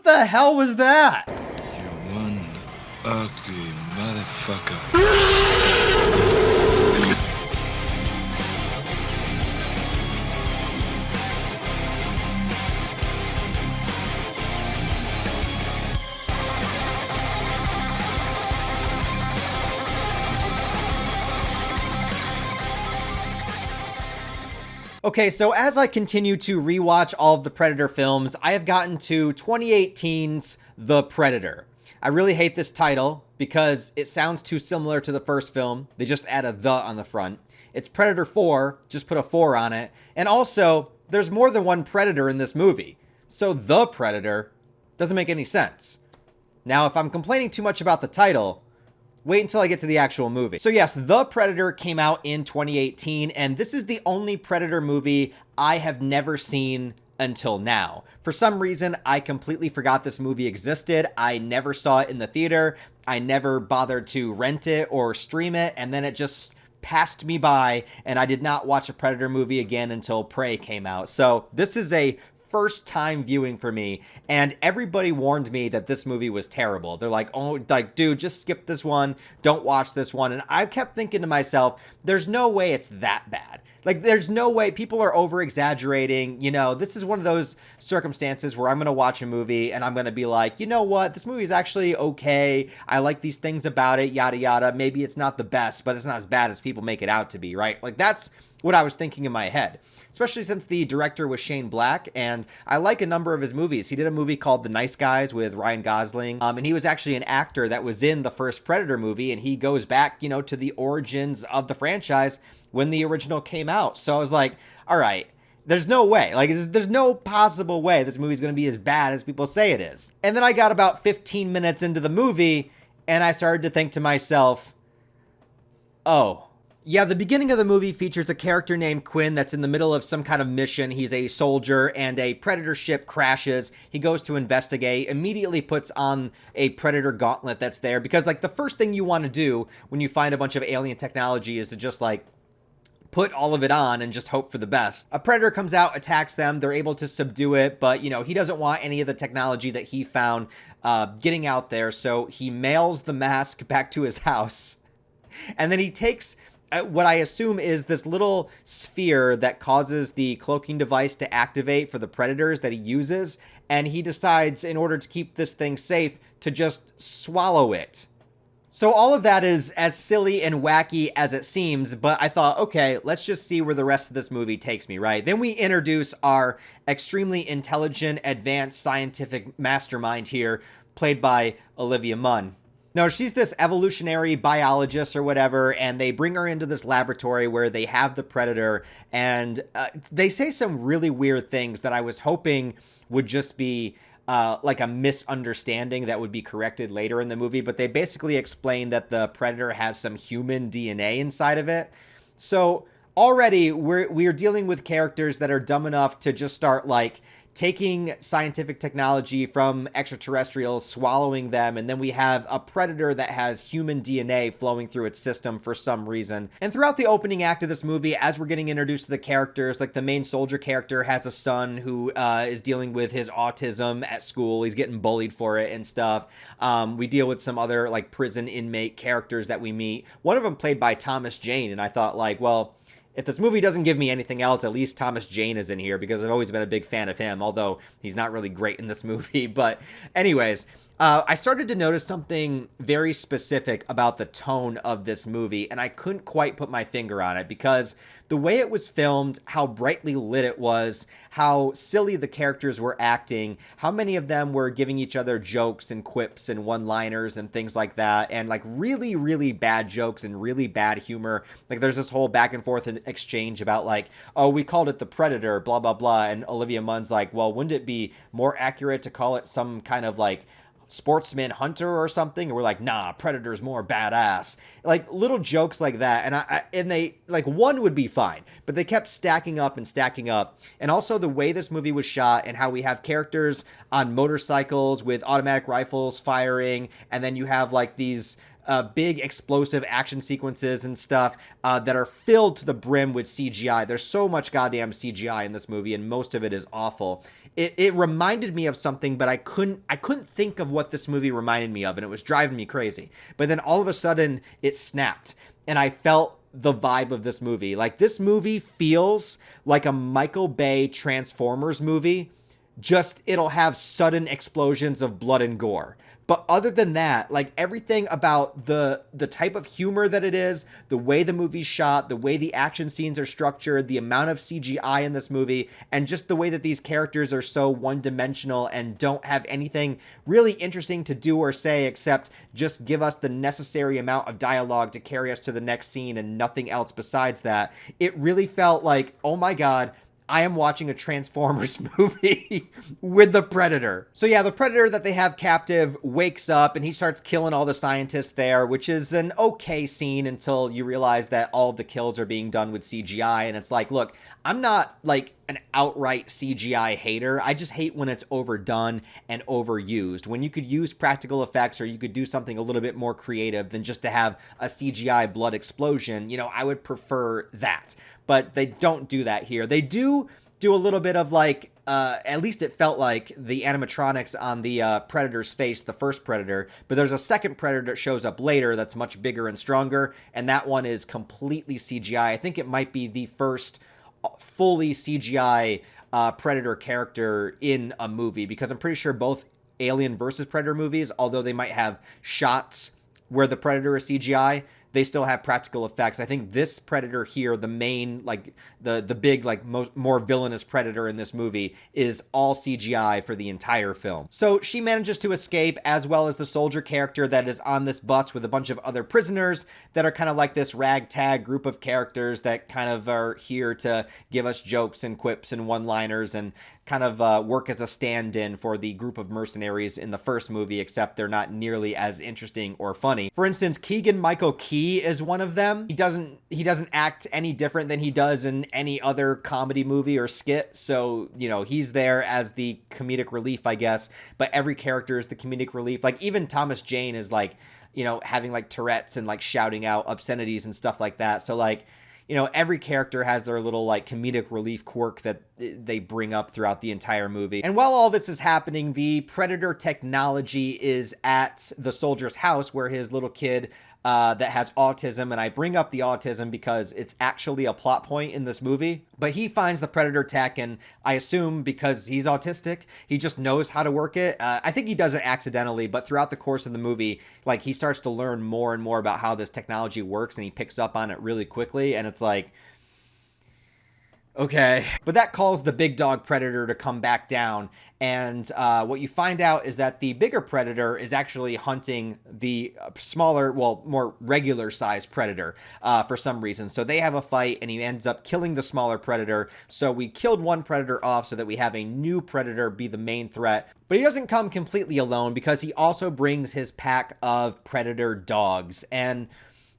What the hell was that? You're one ugly motherfucker. Okay, so as I continue to rewatch all of the Predator films, I have gotten to 2018's The Predator. I really hate this title because it sounds too similar to the first film. They just add a "the" on the front. It's Predator 4, just put a 4 on it. And also, there's more than one Predator in this movie. So The Predator doesn't make any sense. Now, if I'm complaining too much about the title, wait until I get to the actual movie. So yes, The Predator came out in 2018, and this is the only Predator movie I have never seen until now. For some reason, I completely forgot this movie existed. I never saw it in the theater. I never bothered to rent it or stream it, and then it just passed me by, and I did not watch a Predator movie again until Prey came out. So this is a first time viewing for me, and everybody warned me that this movie was terrible. They're like, oh, like, dude, just skip this one, don't watch this one. And I kept thinking to myself, there's no way it's that bad. Like, there's no way. People are over exaggerating. You know, this is one of those circumstances where I'm going to watch a movie and I'm going to be like, you know what? This movie is actually okay. I like these things about it, yada, yada. Maybe it's not the best, but it's not as bad as people make it out to be, right? Like, that's what I was thinking in my head, especially since the director was Shane Black, and I like a number of his movies. He did a movie called The Nice Guys with Ryan Gosling, and he was actually an actor that was in the first Predator movie, and he goes back, you know, to the origins of the franchise when the original came out. So I was like, all right, there's no way. Like, there's no possible way this movie's going to be as bad as people say it is. And then I got about 15 minutes into the movie, and I started to think to myself, oh, yeah, the beginning of the movie features a character named Quinn that's in the middle of some kind of mission. He's a soldier, and a Predator ship crashes. He goes to investigate, immediately puts on a Predator gauntlet that's there, because, like, the first thing you want to do when you find a bunch of alien technology is to just, like, put all of it on and just hope for the best. A Predator comes out, attacks them. They're able to subdue it, but, you know, he doesn't want any of the technology that he found getting out there, so he mails the mask back to his house. And then he takes what I assume is this little sphere that causes the cloaking device to activate for the Predators that he uses, and he decides, in order to keep this thing safe, to just swallow it. So all of that is as silly and wacky as it seems, but I thought, okay, let's just see where the rest of this movie takes me, right? Then we introduce our extremely intelligent, advanced scientific mastermind here, played by Olivia Munn. No, she's this evolutionary biologist or whatever, and they bring her into this laboratory where they have the Predator, and they say some really weird things that I was hoping would just be like a misunderstanding that would be corrected later in the movie, but they basically explain that the Predator has some human DNA inside of it. So already we're dealing with characters that are dumb enough to just start, like, taking scientific technology from extraterrestrials, swallowing them, and then we have a Predator that has human DNA flowing through its system for some reason. And throughout the opening act of this movie, as we're getting introduced to the characters, like the main soldier character has a son who is dealing with his autism at school. He's getting bullied for it and stuff. We deal with some other, like, prison inmate characters that we meet. One of them played by Thomas Jane, and I thought, like, well, if this movie doesn't give me anything else, at least Thomas Jane is in here, because I've always been a big fan of him, although he's not really great in this movie. But anyways, I started to notice something very specific about the tone of this movie, and I couldn't quite put my finger on it, because the way it was filmed, how brightly lit it was, how silly the characters were acting, how many of them were giving each other jokes and quips and one-liners and things like that, and, like, really, really bad jokes and really bad humor. Like, there's this whole back and forth exchange about, like, oh, we called it the Predator, blah, blah, blah, and Olivia Munn's like, well, wouldn't it be more accurate to call it some kind of, like, sportsman hunter or something? And we're like, nah, Predator's more badass. Like, little jokes like that, and they, like, one would be fine, but they kept stacking up and stacking up. And also the way this movie was shot, and how we have characters on motorcycles with automatic rifles firing, and then you have, like, these big explosive action sequences and stuff that are filled to the brim with CGI. There's so much goddamn CGI in this movie, and most of it is awful. It reminded me of something, but I couldn't think of what this movie reminded me of, and it was driving me crazy. But then all of a sudden, it snapped, and I felt the vibe of this movie. Like, this movie feels like a Michael Bay Transformers movie, just it'll have sudden explosions of blood and gore. But other than that, like, everything about the type of humor that it is, the way the movie's shot, the way the action scenes are structured, the amount of CGI in this movie, and just the way that these characters are so one-dimensional and don't have anything really interesting to do or say except just give us the necessary amount of dialogue to carry us to the next scene and nothing else besides that. It really felt like, oh my God, I am watching a Transformers movie with the Predator. So yeah, the Predator that they have captive wakes up and he starts killing all the scientists there, which is an okay scene until you realize that all of the kills are being done with CGI. And it's like, look, I'm not like an outright CGI hater. I just hate when it's overdone and overused. When you could use practical effects or you could do something a little bit more creative than just to have a CGI blood explosion, you know, I would prefer that. But they don't do that here. They do a little bit of like, at least it felt like the animatronics on the Predator's face, the first Predator. But there's a second Predator that shows up later that's much bigger and stronger. And that one is completely CGI. I think it might be the first fully CGI Predator character in a movie. Because I'm pretty sure both Alien versus Predator movies, although they might have shots where the Predator is CGI, they still have practical effects. I think this Predator here, the main, like, the big, like, more villainous Predator in this movie, is all CGI for the entire film. So she manages to escape, as well as the soldier character that is on this bus with a bunch of other prisoners that are kind of like this ragtag group of characters that kind of are here to give us jokes and quips and one-liners and kind of work as a stand-in for the group of mercenaries in the first movie, except they're not nearly as interesting or funny. For instance, Keegan-Michael Key is one of them. He doesn't act any different than he does in any other comedy movie or skit, so, you know, he's there as the comedic relief, I guess, but every character is the comedic relief. Like, even Thomas Jane is, like, you know, having, like, Tourette's and, like, shouting out obscenities and stuff like that. So, like, you know, every character has their little, like, comedic relief quirk that they bring up throughout the entire movie. And while all this is happening, the Predator technology is at the soldier's house where his little kid that has autism, and I bring up the autism because it's actually a plot point in this movie, but he finds the Predator tech, and I assume because he's autistic, he just knows how to work it. I think he does it accidentally, but throughout the course of the movie, like, he starts to learn more and more about how this technology works, and he picks up on it really quickly, and it's like, okay. But that calls the big dog Predator to come back down. And what you find out is that the bigger Predator is actually hunting the smaller, well, more regular sized Predator for some reason. So they have a fight and he ends up killing the smaller Predator. So we killed one Predator off so that we have a new Predator be the main threat. But he doesn't come completely alone because he also brings his pack of Predator dogs. And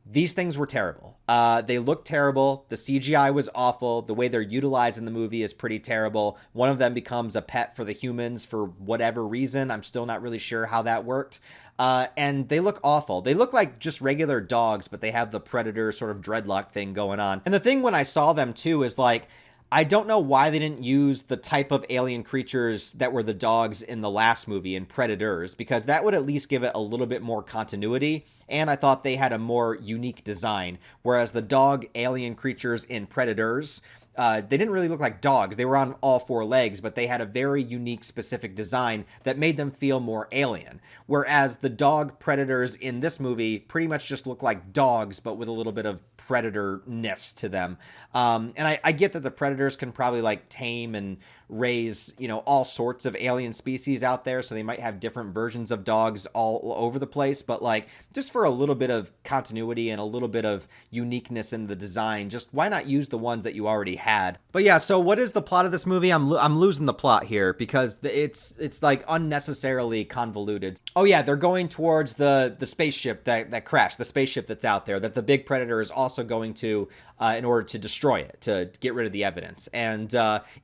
these things were terrible. They look terrible. The CGI was awful. The way they're utilized in the movie is pretty terrible. One of them becomes a pet for the humans for whatever reason. I'm still not really sure how that worked. And they look awful. They look like just regular dogs, but they have the Predator sort of dreadlock thing going on. And the thing when I saw them too is like, I don't know why they didn't use the type of alien creatures that were the dogs in the last movie in Predators, because that would at least give it a little bit more continuity. And I thought they had a more unique design, whereas the dog alien creatures in Predators, they didn't really look like dogs. They were on all four legs, but they had a very unique, specific design that made them feel more alien. Whereas the dog predators in this movie pretty much just look like dogs, but with a little bit of predator-ness to them. And I get that the predators can probably like tame and raise, you know, all sorts of alien species out there, so they might have different versions of dogs all over the place, but like just for a little bit of continuity and a little bit of uniqueness in the design, just why not use the ones that you already had. But yeah, so what is the plot of this movie? I'm losing the plot here because it's like unnecessarily convoluted. Oh yeah, they're going towards the spaceship that crashed, the spaceship that's out there that the big predator is also going to in order to destroy it, to get rid of the evidence. And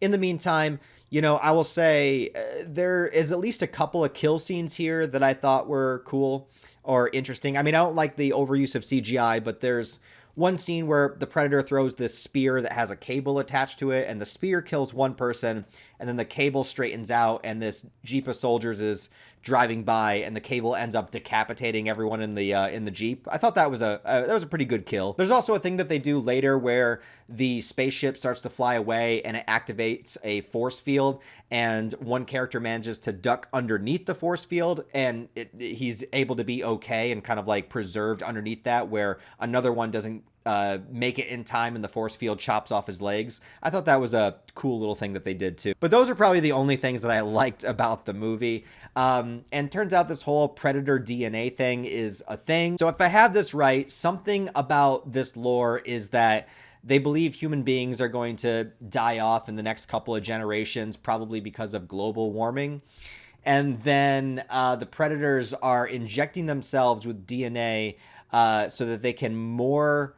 in the meantime, you know, I will say there is at least a couple of kill scenes here that I thought were cool or interesting. I mean, I don't like the overuse of CGI, but there's one scene where the predator throws this spear that has a cable attached to it, and the spear kills one person, and then the cable straightens out, and this Jeep of soldiers is driving by, and the cable ends up decapitating everyone in the Jeep. I thought that was a pretty good kill. There's also a thing that they do later where the spaceship starts to fly away and it activates a force field, and one character manages to duck underneath the force field, and he's able to be okay and kind of like preserved underneath that, where another one doesn't make it in time and the force field chops off his legs. I thought that was a cool little thing that they did too. But those are probably the only things that I liked about the movie. And turns out this whole predator DNA thing is a thing. So if I have this right, something about this lore is that they believe human beings are going to die off in the next couple of generations, probably because of global warming. And then the predators are injecting themselves with DNA so that they can more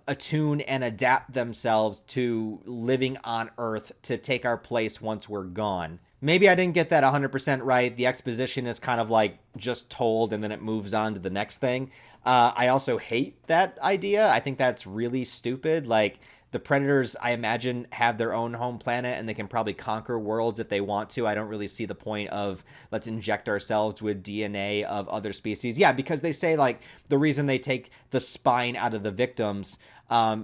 attune and adapt themselves to living on Earth to take our place once we're gone. Maybe I didn't get that 100% right. The exposition is kind of like just told and then it moves on to the next thing. I also hate that idea. I think that's really stupid. Like, the predators, I imagine, have their own home planet and they can probably conquer worlds if they want to. I don't really see the point of let's inject ourselves with DNA of other species. Yeah, because they say like the reason they take the spine out of the victims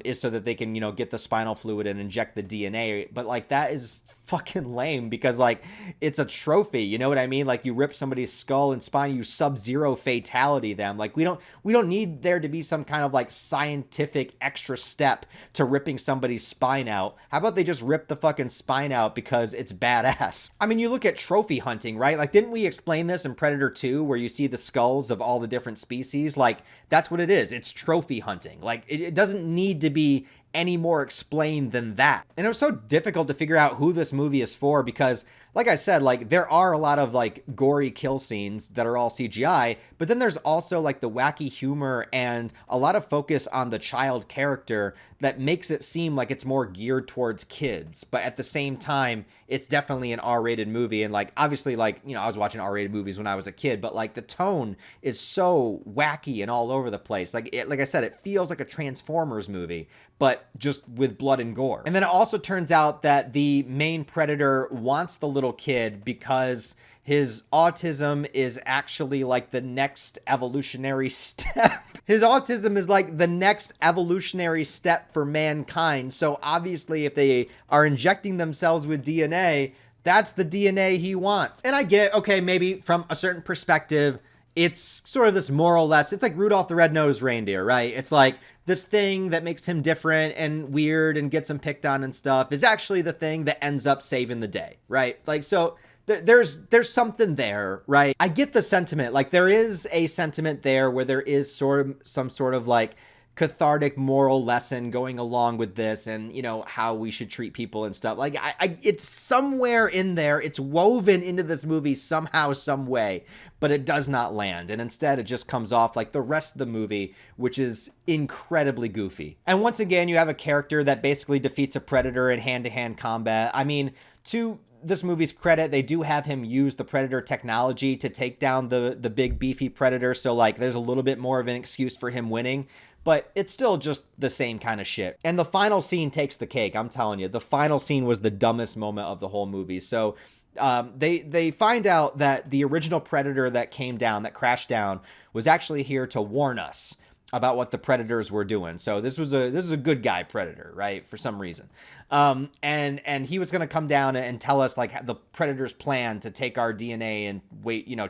is so that they can, you know, get the spinal fluid and inject the DNA. But like, that is fucking lame because like it's a trophy, you know what I mean? Like, you rip somebody's skull and spine, you sub-zero fatality them. Like, we don't need there to be some kind of like scientific extra step to ripping somebody's spine out. How about they just rip the fucking spine out because it's badass? I mean, you look at trophy hunting, right? Like, didn't we explain this in Predator 2 where you see the skulls of all the different species? Like, that's what it is. It's trophy hunting. Like, it doesn't need to be any more explained than that. And it was so difficult to figure out who this movie is for because, like I said, like, there are a lot of like gory kill scenes that are all CGI, but then there's also like the wacky humor and a lot of focus on the child character that makes it seem like it's more geared towards kids. But at the same time, it's definitely an R-rated movie. And like, obviously, like, you know, I was watching R-rated movies when I was a kid, but like the tone is so wacky and all over the place. Like I said, it feels like a Transformers movie, but just with blood and gore. And then it also turns out that the main predator wants the little kid because his autism is actually like the next evolutionary step. His autism is like the next evolutionary step for mankind. So obviously, if they are injecting themselves with DNA, that's the DNA he wants. And I get, okay, maybe from a certain perspective, it's sort of this moral lesson. It's like Rudolph the Red-Nosed Reindeer, right? It's like this thing that makes him different and weird and gets him picked on and stuff is actually the thing that ends up saving the day, right? Like, so there's something there, right? I get the sentiment. Like, there is a sentiment there where there is sort of some sort of like cathartic moral lesson going along with this, and you know how we should treat people and stuff. Like, it's somewhere in there. It's woven into this movie somehow, some way, but it does not land. And instead, it just comes off like the rest of the movie, which is incredibly goofy. And once again, you have a character that basically defeats a predator in hand-to-hand combat. I mean, to this movie's credit, they do have him use the predator technology to take down the big beefy predator. So like, there's a little bit more of an excuse for him winning. But it's still just the same kind of shit. And the final scene takes the cake. I'm telling you, the final scene was the dumbest moment of the whole movie. So they find out that the original predator that came down, that crashed down, was actually here to warn us about what the predators were doing. So this was a good guy predator, right? For some reason. And he was going to come down and tell us like the predator's plan to take our DNA and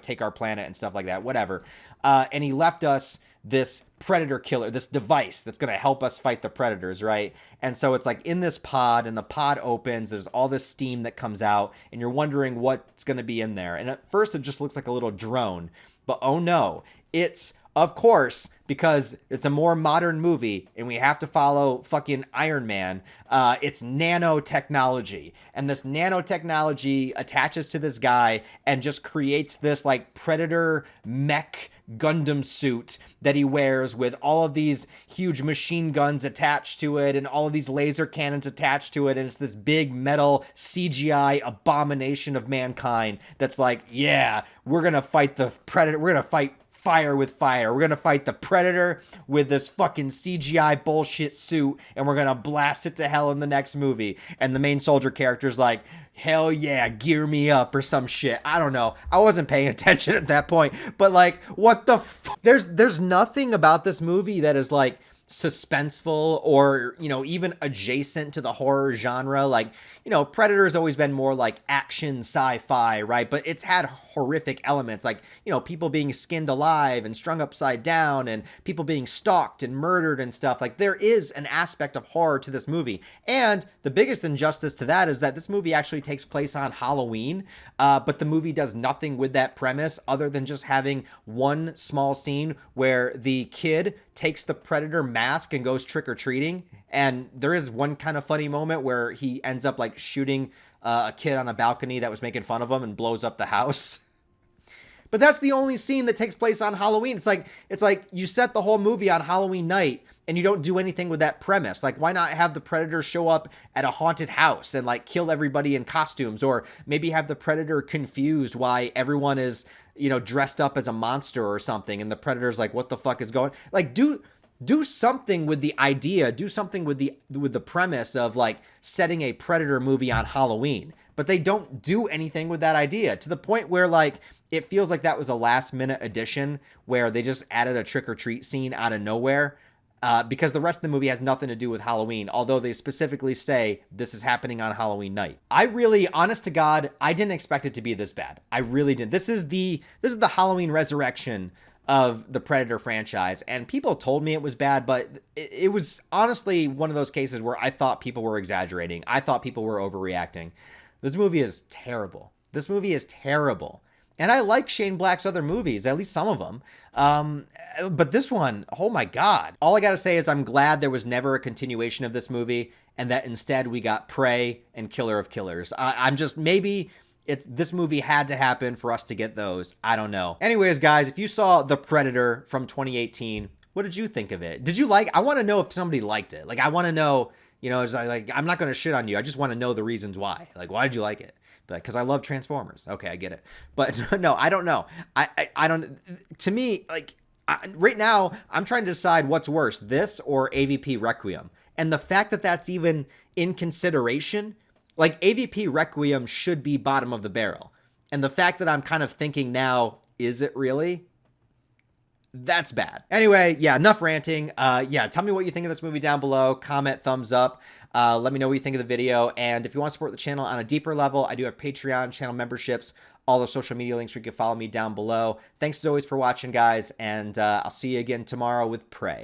take our planet and stuff like that, whatever. And he left us this predator killer, this device that's going to help us fight the predators, right? And so it's like in this pod, and the pod opens, there's all this steam that comes out, and you're wondering what's going to be in there. And at first it just looks like a little drone, but oh no, it's Of course, because it's a more modern movie and we have to follow fucking Iron Man, it's nanotechnology. And this nanotechnology attaches to this guy and just creates this like Predator mech Gundam suit that he wears with all of these huge machine guns attached to it and all of these laser cannons attached to it. And it's this big metal CGI abomination of mankind that's like, yeah, we're going to fight the Predator. We're going to fight fire with fire. We're going to fight the Predator with this fucking CGI bullshit suit, and we're going to blast it to hell in the next movie. And the main soldier character's like, hell yeah, gear me up or some shit. I don't know. I wasn't paying attention at that point, but like, what the There's nothing about this movie that is like suspenseful or, you know, even adjacent to the horror genre. Like, you know, Predator has always been more like action sci-fi, right? But it's had horrific elements like, you know, people being skinned alive and strung upside down and people being stalked and murdered and stuff. Like, there is an aspect of horror to this movie. And the biggest injustice to that is that this movie actually takes place on Halloween, but the movie does nothing with that premise other than just having one small scene where the kid takes the Predator mask and goes trick-or-treating. And there is one kind of funny moment where he ends up like shooting a kid on a balcony that was making fun of him and blows up the house. But that's the only scene that takes place on Halloween. It's like you set the whole movie on Halloween night and you don't do anything with that premise. Like, why not have the Predator show up at a haunted house and like kill everybody in costumes, or maybe have the Predator confused why everyone is, you know, dressed up as a monster or something, and the Predator's like, what the fuck is going? Like, do something with the idea, do something with the premise of like setting a Predator movie on Halloween. But they don't do anything with that idea, to the point where like it feels like that was a last minute addition where they just added a trick or treat scene out of nowhere. Because the rest of the movie has nothing to do with Halloween, although they specifically say this is happening on Halloween night. I really, honest to God, I didn't expect it to be this bad. I really didn't. This is the Halloween resurrection of the Predator franchise, and people told me it was bad, but it was honestly one of those cases where I thought people were exaggerating. I thought people were overreacting. This movie is terrible. This movie is terrible. And I like Shane Black's other movies, at least some of them. But this one, oh my God. All I got to say is I'm glad there was never a continuation of this movie, and that instead we got Prey and Killer of Killers. I'm just, maybe this movie had to happen for us to get those. I don't know. Anyways, guys, if you saw The Predator from 2018, what did you think of it? Did you like, I want to know if somebody liked it. Like, I want to know, you know, it's like, I'm not going to shit on you. I just want to know the reasons why. Like, why did you like it? Because I love Transformers. Okay, I get it. But no, I don't know. I don't, to me, like, right now, I'm trying to decide what's worse, this or AVP Requiem. And the fact that that's even in consideration, like, AVP Requiem should be bottom of the barrel. And the fact that I'm kind of thinking now, is it really? That's bad. Anyway, yeah, enough ranting. Yeah, tell me what you think of this movie down below. Comment, thumbs up. Let me know what you think of the video. And if you want to support the channel on a deeper level, I do have Patreon, channel memberships, all the social media links where you can follow me down below. Thanks as always for watching, guys. And I'll see you again tomorrow with Prey.